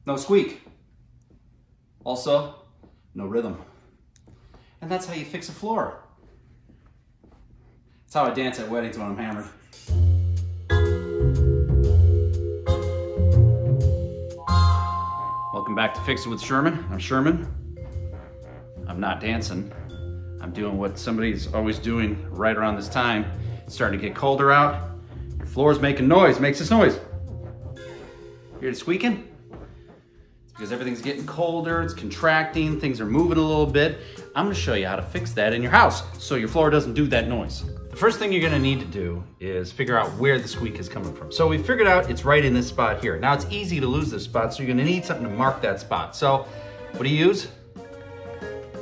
No squeak. Also, no rhythm. And that's how you fix a floor. That's how I dance at weddings when I'm hammered. Welcome back to Fix It with Sherman. I'm Sherman. I'm not dancing. I'm doing what somebody's always doing right around this time. It's starting to get colder out. Your floor's making noise, makes this noise. Hear it squeaking? It's because everything's getting colder, it's contracting, things are moving a little bit. I'm gonna show you how to fix that in your house so your floor doesn't do that noise. The first thing you're gonna need to do is figure out where the squeak is coming from. So we figured out it's right in this spot here. Now it's easy to lose this spot, so you're gonna need something to mark that spot. So what do you use?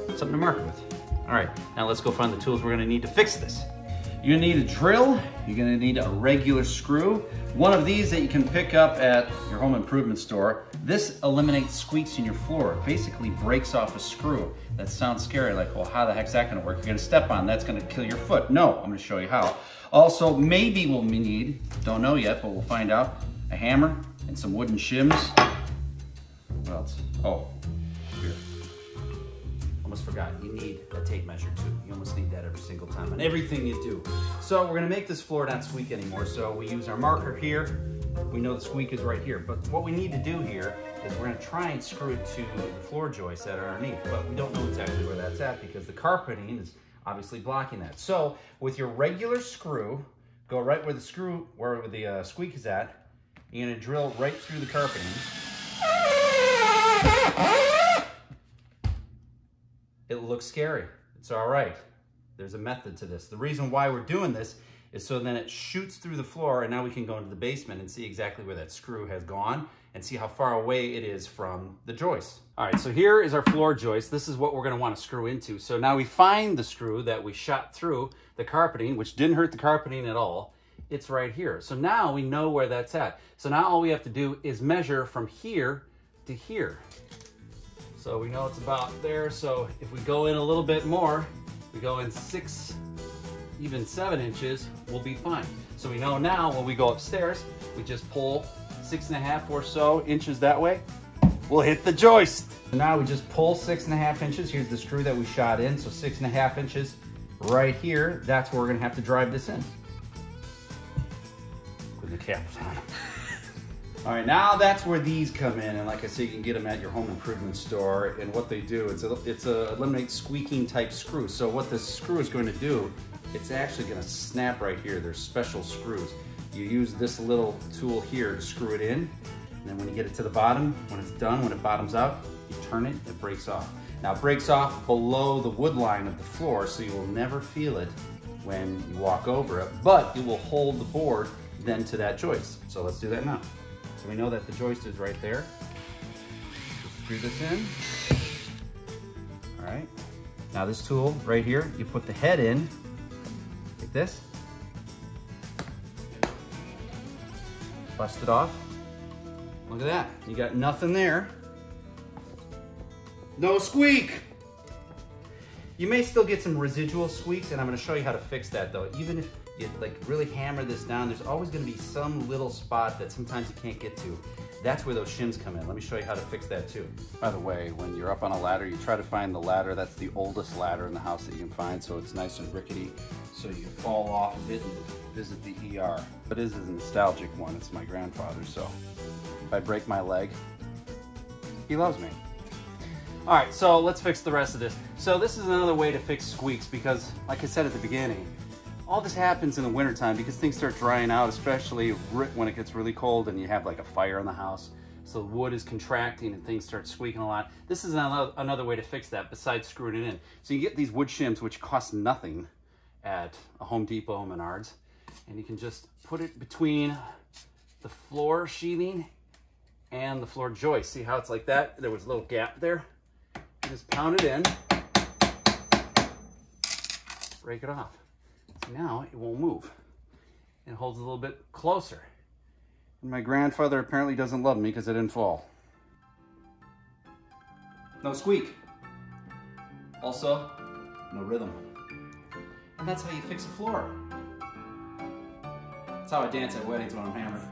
Something to mark it with. All right, now let's go find the tools we're gonna need to fix this. You're gonna need a drill, you're gonna need a regular screw, one of these that you can pick up at your home improvement store. This eliminates squeaks in your floor. It basically breaks off a screw. That sounds scary, like, well, how the heck's that gonna work? You're gonna step on, that's gonna kill your foot. No, I'm gonna show you how. Also, maybe we'll need, don't know yet, but we'll find out, a hammer and some wooden shims. What else? Oh, here. Almost forgot, you need a tape measure too. You almost need that every single time on everything you do. So we're gonna make this floor not squeak anymore. So we use our marker here. We know the squeak is right here, but what we need to do here is we're gonna try and screw it to the floor joists that are underneath, but we don't know exactly where that's at because the carpeting is obviously blocking that. So with your regular screw, go right where the squeak is at. You're gonna drill right through the carpeting. It looks scary. It's all right. There's a method to this. The reason why we're doing this is so then it shoots through the floor, and now we can go into the basement and see exactly where that screw has gone and see how far away it is from the joist. All right, so here is our floor joist. This is what we're gonna wanna screw into. So now we find the screw that we shot through the carpeting, which didn't hurt the carpeting at all. It's right here. So now we know where that's at. So now all we have to do is measure from here to here. So we know it's about there. So if we go in a little bit more, we go in 6, even 7 inches, we'll be fine. So we know now when we go upstairs, we just pull 6.5 or so inches that way, we'll hit the joist. So now we just pull 6.5 inches. Here's the screw that we shot in. So 6.5 inches right here. That's where we're gonna have to drive this in. With the cap on. All right, now that's where these come in, and like I say, you can get them at your home improvement store. And what they do, it's a eliminate squeaking type screw. So what this screw is going to do, it's actually going to snap right here. There's special screws. You use this little tool here to screw it in, and then when you get it to the bottom, when it's done, when it bottoms out, you turn it, it breaks off. Now it breaks off below the wood line of the floor, so you will never feel it when you walk over it, but it will hold the board then to that joist. So let's do that now. So we know that the joist is right there. Screw this in. All right. Now this tool right here, you put the head in, like this. Bust it off. Look at that. You got nothing there. No squeak. You may still get some residual squeaks, and I'm gonna show you how to fix that though. Even if you like really hammer this down, there's always gonna be some little spot that sometimes you can't get to. That's where those shims come in. Let me show you how to fix that too. By the way, when you're up on a ladder, you try to find the ladder that's the oldest ladder in the house that you can find, so it's nice and rickety, so you can fall off of it and visit the ER. But it is a nostalgic one. It's my grandfather's, so if I break my leg, he loves me. All right, so let's fix the rest of this. So this is another way to fix squeaks because, like I said at the beginning, all this happens in the wintertime because things start drying out, especially when it gets really cold and you have like a fire in the house. So wood is contracting and things start squeaking a lot. This is another way to fix that besides screwing it in. So you get these wood shims, which cost nothing at a Home Depot, Menards, and you can just put it between the floor sheathing and the floor joist. See how it's like that? There was a little gap there. You just pound it in, break it off. See, now it won't move. It holds a little bit closer. And my grandfather apparently doesn't love me because I didn't fall. No squeak. Also, no rhythm. And that's how you fix a floor. That's how I dance at weddings when I'm hammered.